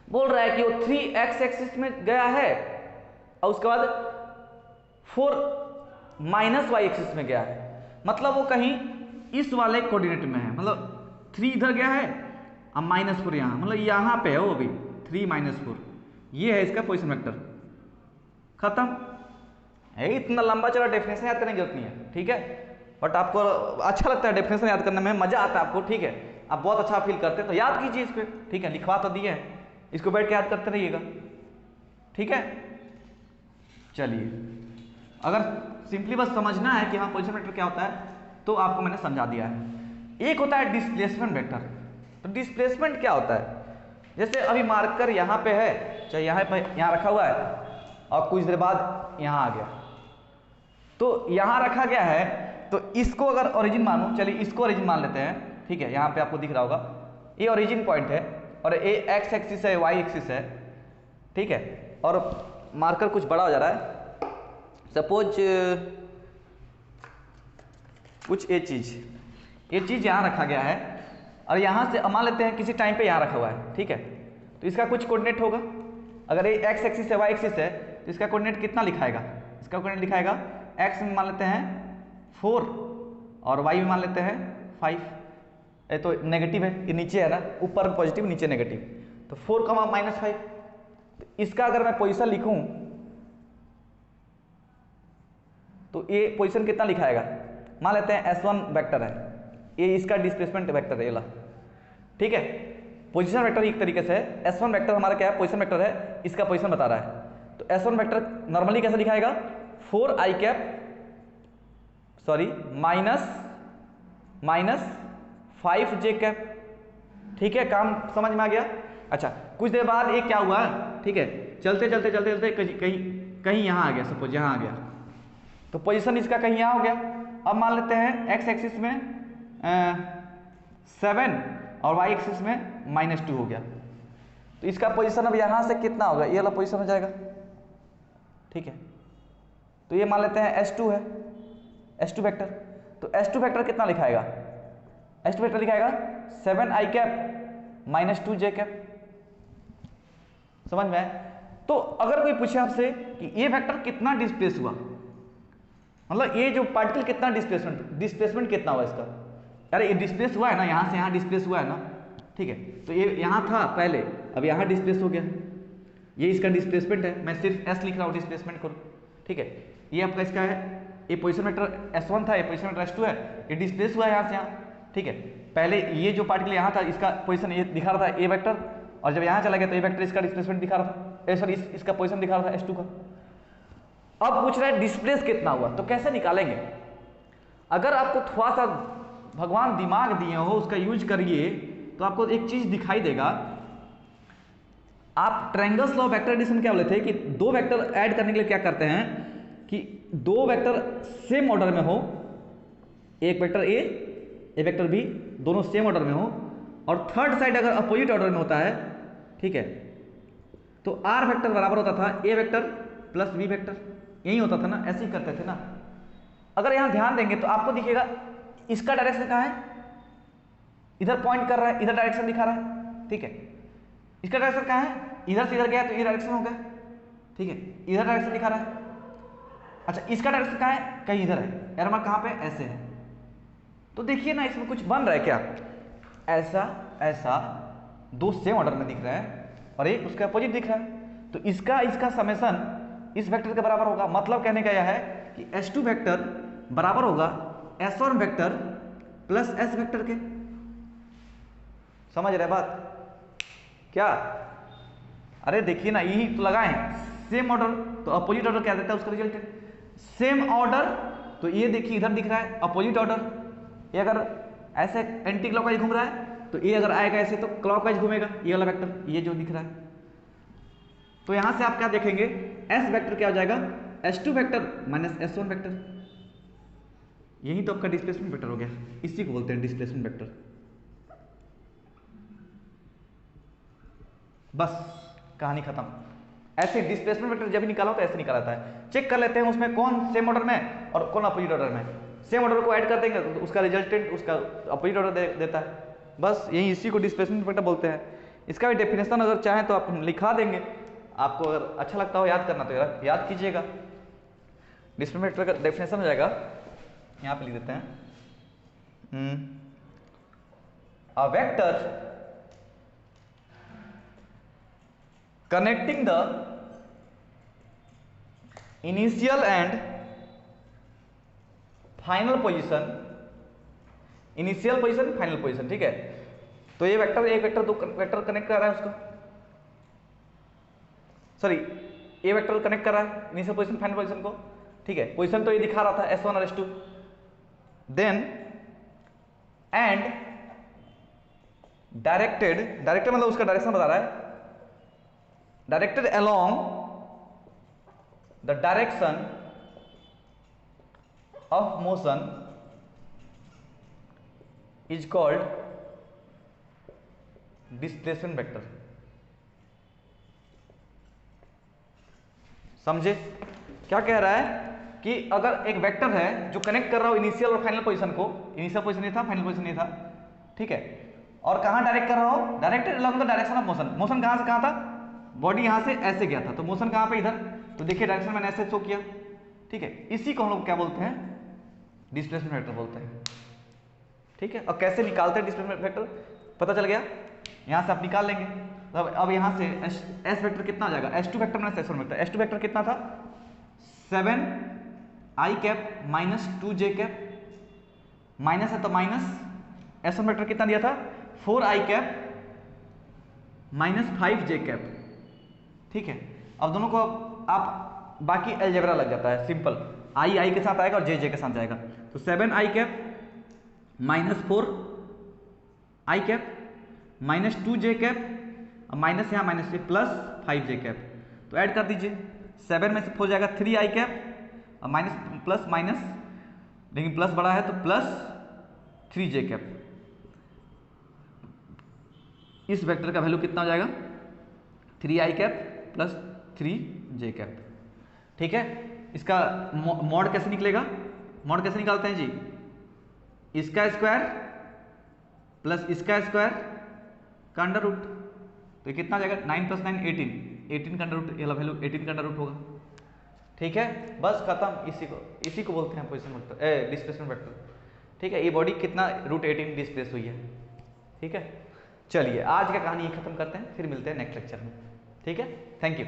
बोल रहा है कि वो 3x एक्सिस में गया है और उसके बाद 4 माइनस y एक्सिस में गया है, मतलब वो कहीं इस वाले कोऑर्डिनेट में है, मतलब 3 इधर गया है और -4 यहाँ, मतलब यहाँ पे है वो भी 3 - 4, ये है इसका पोजीशन वेक्टर। खत्म है। इतना लंबा चला डेफिनेशन याद करने की जरूरत नहीं है, ठीक है। बट आपको अच्छा लगता है डेफिनेशन याद करने में, मजा आता है आपको, ठीक है, आप बहुत अच्छा फील करते हैं तो याद कीजिए इस पे, ठीक है। लिखवा तो दिए है, इसको बैठ के याद करते रहिएगा, ठीक है। चलिए, अगर सिंपली बस समझना है कि हाँ पोजीशन वेक्टर क्या होता है तो आपको मैंने समझा दिया है। एक होता है डिस्प्लेसमेंट वेक्टर। तो डिस्प्लेसमेंट क्या होता है, जैसे अभी मार्कर यहाँ पे है, चाहे यहाँ रखा हुआ है और कुछ देर बाद यहाँ आ गया, तो यहाँ रखा गया है तो इसको अगर ओरिजिन मानूं, चलिए इसको ओरिजिन मान लेते हैं, ठीक है। यहाँ पे आपको दिख रहा होगा ये ओरिजिन पॉइंट है और ये एक्स एक्सिस है, वाई एक्सिस है, ठीक है। और मार्कर कुछ बड़ा हो जा रहा है, सपोज कुछ ये चीज़ यहाँ रखा गया है और यहाँ से मान लेते हैं किसी टाइम पे यहाँ रखा हुआ है, ठीक है। तो इसका कुछ कोऑर्डिनेट होगा, अगर ये एक्स एक्सिस है, वाई एक्सिस है, तो इसका कोऑर्डिनेट कितना लिखाएगा, इसका कोऑर्डिनेट लिखाएगा एक्स में मान लेते हैं 4 और वाई में मान लेते हैं 5। ये तो नेगेटिव है, ये नीचे है ना, ऊपर पॉजिटिव नीचे नेगेटिव, तो 4 -5। तो इसका अगर मैं पोजीशन लिखूं तो ये पोजीशन कितना लिखाएगा, मान लेते हैं S1 वेक्टर है, ये इसका डिस्प्लेसमेंट वेक्टर है, ये ला, ठीक है। पोजीशन वेक्टर एक तरीके से है, S1 वेक्टर हमारा क्या है, पोजीशन वेक्टर है, इसका पोजीशन बता रहा है। तो S1 वेक्टर नॉर्मली कैसे लिखाएगा, 4i cap sorry minus 5j cap, ठीक है। काम समझ में आ गया। अच्छा, कुछ देर बाद ये क्या हुआ, ठीक है, चलते चलते कहीं यहाँ आ गया, सपोज यहाँ आ गया, तो पोजीशन इसका कहीं यहाँ हो गया। अब मान लेते हैं एक्स एक्सिस में 7 और वाई एक्सिस में -2 हो गया, तो इसका पोजीशन अब यहाँ से कितना होगा, ये वाला पोजीशन हो जाएगा, ठीक है। तो ये मान लेते हैं S2 है, S2 वेक्टर। तो S2 वेक्टर कितना लिखाएगा, S2 वेक्टर लिखाएगा 7i कैप -2j कैप, समझ में आया। तो अगर कोई पूछे आपसे कि ये वेक्टर कितना डिस्प्लेस हुआ, मतलब ये जो पार्टिकल कितना डिस्प्लेसमेंट कितना हुआ इसका, अरे ये डिस्प्लेस हुआ है ना, यहाँ से यहाँ डिस्प्लेस हुआ है ना, ठीक है। तो ये यहाँ था पहले, अब यहाँ डिस्प्लेस हो गया, ये इसका डिस्प्लेसमेंट है, मैं सिर्फ S लिख रहा हूँ डिस्प्लेसमेंट को, ठीक है। ये आपका इसका है, ये पोजीशन वेक्टर S1 था, ये पोजीशन वेक्टर S2 है, ये डिस्प्लेस हुआ है यहाँ से यहाँ, ठीक है। पहले ये जो पार्टिकल यहाँ था इसका पोजीशन ये दिखा रहा था A वेक्टर, और जब यहाँ चला गया तो ये वेक्टर इसका डिस्प्लेसमेंट दिखा रहा था, सॉरी इसका पोजीशन दिखा रहा था S2 का। अब पूछ रहा है डिस्प्लेस कितना हुआ, तो कैसे निकालेंगे। अगर आपको थोड़ा सा भगवान दिमाग दिए हो, उसका यूज करिए, तो आपको एक चीज दिखाई देगा। आप ट्रायंगल्स लॉ वेक्टर एडिशन क्या बोले थे कि दो वेक्टर ऐड करने के लिए क्या करते हैं कि दो वेक्टर सेम ऑर्डर में हो, एक वेक्टर ए, एक वेक्टर बी, दोनों सेम ऑर्डर में हो, और थर्ड साइड अगर अपोजिट ऑर्डर में होता है, ठीक है, तो आर वेक्टर बराबर होता था ए वेक्टर प्लस बी वेक्टर, यही होता था ना, ऐसे ही करते थे ना। अगर यहां ध्यान देंगे तो आपको दिखेगा इसका डायरेक्शन कहाँ है, इधर पॉइंट कर रहा है, इधर डायरेक्शन दिखा रहा है, ठीक है। इसका डायरेक्शन कहाँ है, इधर से इधर गया तो ये डायरेक्शन होगा, ठीक है, इधर डायरेक्शन दिखा रहा है। अच्छा, इसका डायरेक्शन कहाँ है, कहीं इधर है, एरो मार्क कहाँ पे, ऐसे है। तो देखिए ना, इसमें कुछ बन रहा है क्या, ऐसा ऐसा दो सेम ऑर्डर में दिख रहा है और एक उसका अपोजिट दिख रहा है, तो इसका समेशन इस वेक्टर के बराबर होगा। मतलब कहने का यह है कि S2 वेक्टर बराबर होगा S1 vector plus S vector के। समझ रहे बात क्या? अरे देखिए ना, यही तो लगाए सेम ऑर्डर, तो अपोजिट ऑर्डर क्या देता है उसका रिजल्टेंट। सेम ऑर्डर, तो ये देखिए इधर दिख रहा है अपोजिट ऑर्डर, ये अगर ऐसे एंटी क्लॉकवाइज घूम रहा है तो ये अगर आएगा ऐसे तो क्लॉकवाइज घूमेगा, ये वाला वेक्टर ये जो दिख रहा है। तो यहां से आप क्या देखेंगे, एस वेक्टर क्या हो जाएगा, S2 vector minus S1 vector, यही तो आपका डिस्प्लेसमेंट वेक्टर हो गया, इसी को बोलते हैं डिस्प्लेसमेंट वेक्टर। बस कहानी खत्म। ऐसे डिस्प्लेसमेंट वेक्टर जब भी निकाला तो ऐसे निकाला जाता है। चेक कर लेते हैं उसमें कौन सेम ऑर्डर में और कौन अपोजिट ऑर्डर में। सेम ऑर्डर को ऐड कर देंगे तो उसका रिजल्टेंट उसका अपोजिट ऑर्डर देता है। बस यही इसी को डिस्प्लेसमेंट वेक्टर बोलते हैं। इसका भी डेफिनेशन अगर चाहें तो आप लिखा देंगे, आपको अगर अच्छा लगता हो याद करना तो याद कीजिएगा। डिस्प्लेसमेंट वेक्टर का डेफिनेशन हो जाएगा, यहाँ पे लिख देते हैं, a vector connecting the initial and final position, initial position final position, ठीक है। तो ये वेक्टर एक वेक्टर दो वेक्टर कनेक्ट कर रहा है उसको, सॉरी ये वेक्टर कनेक्ट कर रहा है इनिशियल पोजीशन फाइनल पोजीशन को, ठीक है। पोजीशन तो ये दिखा रहा था S1 और S2, देन एंड डायरेक्टेड मतलब उसका डायरेक्शन बता रहा है, directed along the direction of motion is called displacement vector। समझे क्या कह रहा है कि अगर एक वेक्टर है जो कनेक्ट कर रहा हो इनिशियल और फाइनल पोजीशन को, इनिशियल पोजीशन ये था फाइनल पोजीशन ये था, ठीक है, और कहां डायरेक्ट कर रहा हो, directed along the direction of motion. Motion कहां से कहां था, बॉडी यहां से ऐसे गया था, तो मोशन कहां पे इधर, तो देखिए डायरेक्शन मैंने ऐसे शो किया, ठीक है। इसी को हम लोग क्या बोलते हैं, डिस्प्लेसमेंट वेक्टर बोलते हैं, ठीक है। और कैसे निकालते हैं डिस्प्लेसमेंट वेक्टर, पता चल गया, यहां से आप निकाल लेंगे। अब यहां से एस वेक्टर कितना आ जाएगा, S2 vector minus S1 vector. S2 vector कितना था 7i cap minus 2j cap, minus है तो माइनस, S1 वेक्टर कितना दिया था 4i cap minus 5j cap, ठीक है। अब दोनों को आप बाकी अलजेब्रा लग जाता है, सिंपल, आई के साथ आएगा और जे के साथ जाएगा, तो 7i cap minus 4i cap minus 2j cap, minus यहाँ माइनस से प्लस 5j कैप, तो ऐड कर दीजिए, 7 में से 4 जाएगा 3i कैप और माइनस प्लस माइनस, लेकिन प्लस बड़ा है तो प्लस 3j कैप। इस वेक्टर का वैल्यू कितना हो जाएगा 3i cap plus 3j cap, ठीक है। इसका मॉड कैसे निकलेगा, मॉड कैसे निकालते हैं जी, इसका स्क्वायर प्लस इसका स्क्वायर का अंडर रूट, तो ये कितना जाएगा 9 + 9 18 का अंडर रूट, ये वैल्यू 18 का अंडर रूट होगा, ठीक है। बस खत्म, इसी को बोलते हैं पोजीशन वेक्टर, डिस्प्लेसमेंट वेक्टर, ठीक है। ये बॉडी कितना √18 डिस्प्लेस हुई है, ठीक है। चलिए आज का कहानी ये खत्म करते हैं, फिर मिलते हैं नेक्स्ट लेक्चर में, ठीक है। Thank you.